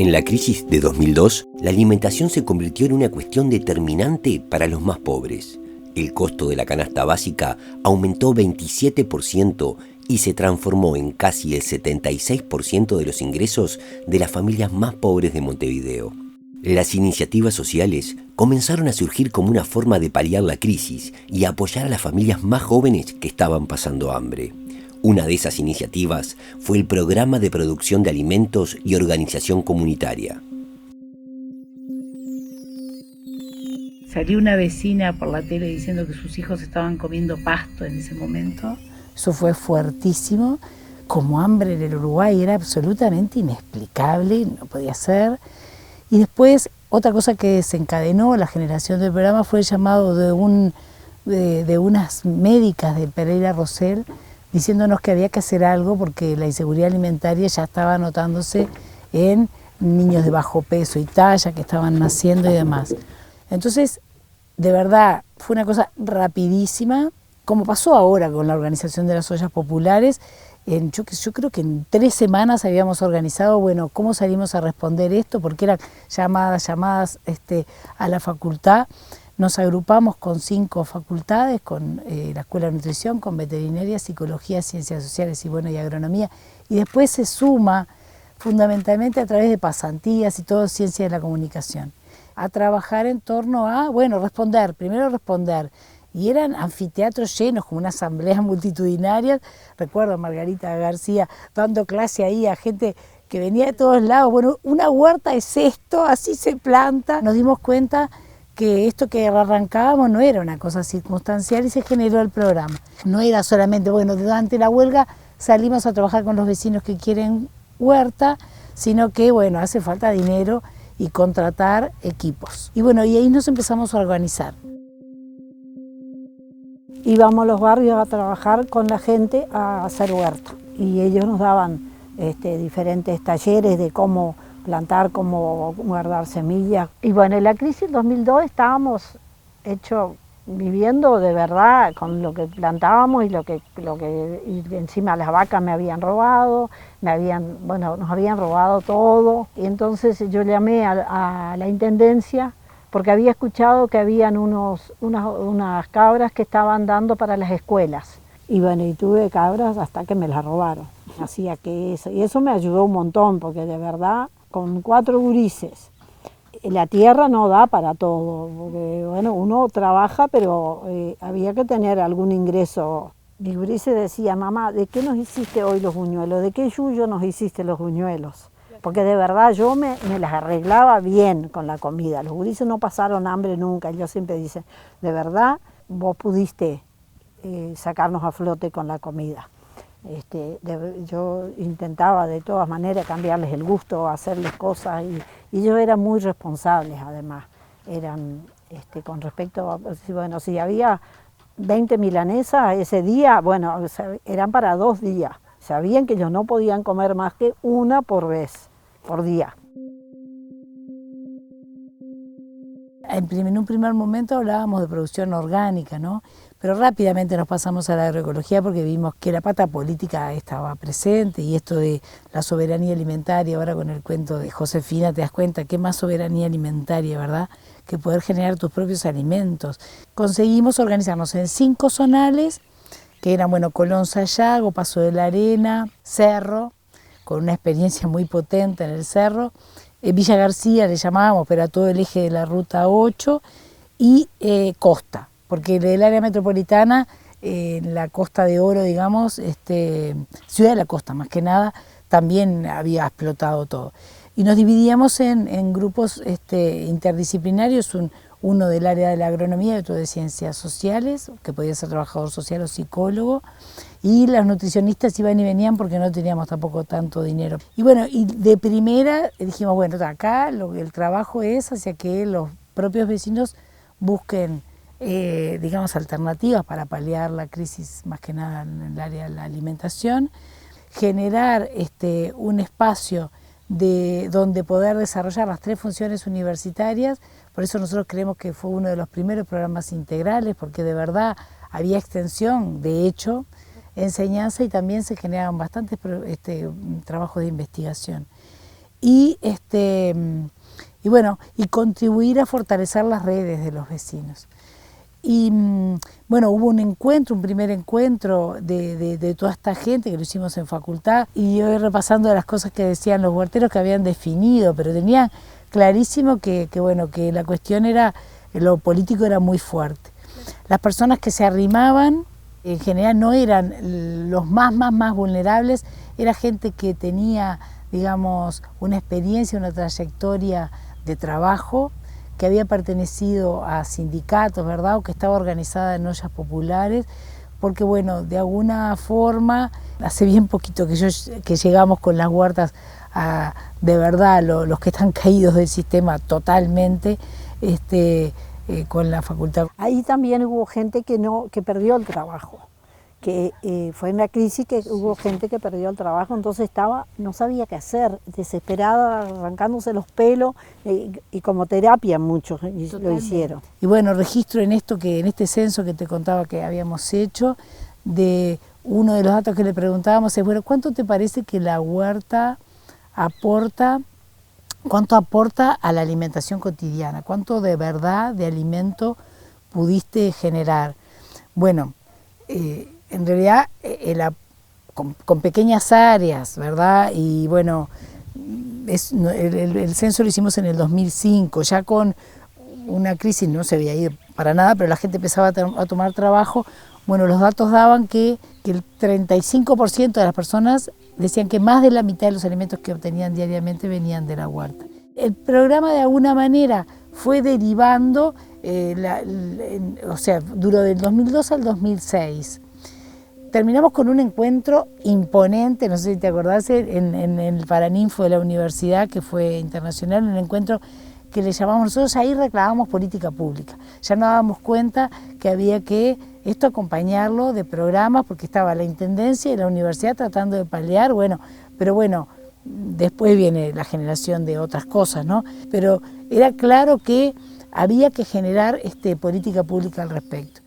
En la crisis de 2002, la alimentación se convirtió en una cuestión determinante para los más pobres. El costo de la canasta básica aumentó 27% y se transformó en casi el 76% de los ingresos de las familias más pobres de Montevideo. Las iniciativas sociales comenzaron a surgir como una forma de paliar la crisis y apoyar a las familias más jóvenes que estaban pasando hambre. Una de esas iniciativas fue el Programa de Producción de Alimentos y Organización Comunitaria. Salió una vecina por la tele diciendo que sus hijos estaban comiendo pasto en ese momento. Eso fue fuertísimo. Como hambre en el Uruguay era absolutamente inexplicable, no podía ser. Y después, otra cosa que desencadenó la generación del programa fue el llamado de unas médicas de Pereira Rosell, diciéndonos que había que hacer algo porque la inseguridad alimentaria ya estaba notándose en niños de bajo peso y talla que estaban naciendo y demás. Entonces, de verdad, fue una cosa rapidísima, como pasó ahora con la organización de las ollas populares. Yo creo que en 3 semanas habíamos organizado, bueno, cómo salimos a responder esto, porque eran llamadas a la facultad. Nos agrupamos con 5 facultades, con la Escuela de Nutrición, con Veterinaria, Psicología, Ciencias Sociales y Agronomía, y después se suma fundamentalmente a través de pasantías y todo Ciencia de la Comunicación, a trabajar en torno a, primero responder, y eran anfiteatros llenos, como una asamblea multitudinaria. Recuerdo a Margarita García dando clase ahí a gente que venía de todos lados. Bueno, una huerta es esto, así se planta. Nos dimos cuenta que esto que arrancábamos no era una cosa circunstancial y se generó el programa. No era solamente, durante la huelga salimos a trabajar con los vecinos que quieren huerta, sino que, hace falta dinero y contratar equipos. Y ahí nos empezamos a organizar. Íbamos a los barrios a trabajar con la gente a hacer huerta y ellos nos daban diferentes talleres de cómo plantar, cómo guardar semillas. Y en la crisis del 2002 estábamos viviendo de verdad con lo que plantábamos y y encima las vacas me habían robado, nos habían robado todo. Y entonces yo llamé a la intendencia porque había escuchado que habían unas cabras que estaban dando para las escuelas. Y tuve cabras hasta que me las robaron. Hacía queso y eso me ayudó un montón porque de verdad con 4 gurises la tierra no da para todo, porque uno trabaja pero había que tener algún ingreso. Mi gurises decía, mamá, ¿de qué nos hiciste hoy los buñuelos? ¿De qué yuyo nos hiciste los buñuelos? Porque de verdad yo me las arreglaba bien con la comida. Los gurises no pasaron hambre nunca. Ellos siempre dicen, de verdad vos pudiste sacarnos a flote con la comida. Yo intentaba de todas maneras cambiarles el gusto, hacerles cosas y ellos eran muy responsables además. Eran con respecto a, si había 20 milanesas ese día, eran para 2 días. Sabían que ellos no podían comer más que una por día. En un primer momento hablábamos de producción orgánica, ¿no? Pero rápidamente nos pasamos a la agroecología porque vimos que la pata política estaba presente y esto de la soberanía alimentaria, ahora con el cuento de Josefina te das cuenta que más soberanía alimentaria, ¿verdad?, que poder generar tus propios alimentos. Conseguimos organizarnos en 5 zonales, que eran, Colón Sayago, Paso de la Arena, Cerro, con una experiencia muy potente en el Cerro, Villa García le llamábamos, pero a todo el eje de la Ruta 8, y Costa, porque del área metropolitana, en la Costa de Oro, digamos, Ciudad de la Costa más que nada, también había explotado todo. Y nos dividíamos en grupos interdisciplinarios, uno del área de la agronomía y otro de ciencias sociales, que podía ser trabajador social o psicólogo, y las nutricionistas iban y venían porque no teníamos tampoco tanto dinero. Y de primera dijimos, acá el trabajo es hacia que los propios vecinos busquen, alternativas para paliar la crisis, más que nada en el área de la alimentación, generar un espacio donde poder desarrollar las 3 funciones universitarias. Por eso nosotros creemos que fue uno de los primeros programas integrales, porque de verdad había extensión, de hecho, enseñanza y también se generaban bastantes trabajos de investigación. y bueno, y contribuir a fortalecer las redes de los vecinos. Y bueno, hubo un primer encuentro de toda esta gente que lo hicimos en facultad, y yo repasando las cosas que decían los huerteros que habían definido, pero tenían clarísimo que la cuestión era, lo político era muy fuerte. Las personas que se arrimaban en general no eran los más vulnerables, era gente que tenía, digamos, una experiencia, una trayectoria de trabajo, que había pertenecido a sindicatos, ¿verdad?, o que estaba organizada en ollas populares, porque bueno, de alguna forma, hace bien poquito que llegamos con las huertas a, de verdad, los que están caídos del sistema totalmente, con la facultad. Ahí también hubo gente que perdió el trabajo, que fue una crisis que hubo gente que perdió el trabajo, entonces no sabía qué hacer, desesperada, arrancándose los pelos, y como terapia muchos lo hicieron. Y bueno, registro en este censo que te contaba que habíamos hecho, de uno de los datos que le preguntábamos es, bueno, ¿cuánto te parece que la huerta aporta, cuánto aporta a la alimentación cotidiana? ¿Cuánto de verdad de alimento pudiste generar? Bueno, en realidad con pequeñas áreas, ¿verdad? Y bueno, el censo lo hicimos en el 2005, ya con una crisis, no se había ido para nada, pero la gente empezaba a tomar trabajo. Bueno, los datos daban que el 35% de las personas decían que más de la mitad de los alimentos que obtenían diariamente venían de la huerta. El programa de alguna manera fue derivando, o sea, duró del 2002 al 2006. Terminamos con un encuentro imponente, no sé si te acordás, en el Paraninfo de la universidad, que fue internacional, un encuentro que le llamamos nosotros, ahí reclamábamos política pública. Ya nos dábamos cuenta que había que esto acompañarlo de programas, porque estaba la Intendencia y la universidad tratando de paliar, bueno, pero bueno, después viene la generación de otras cosas, ¿no? Pero era claro que había que generar política pública al respecto.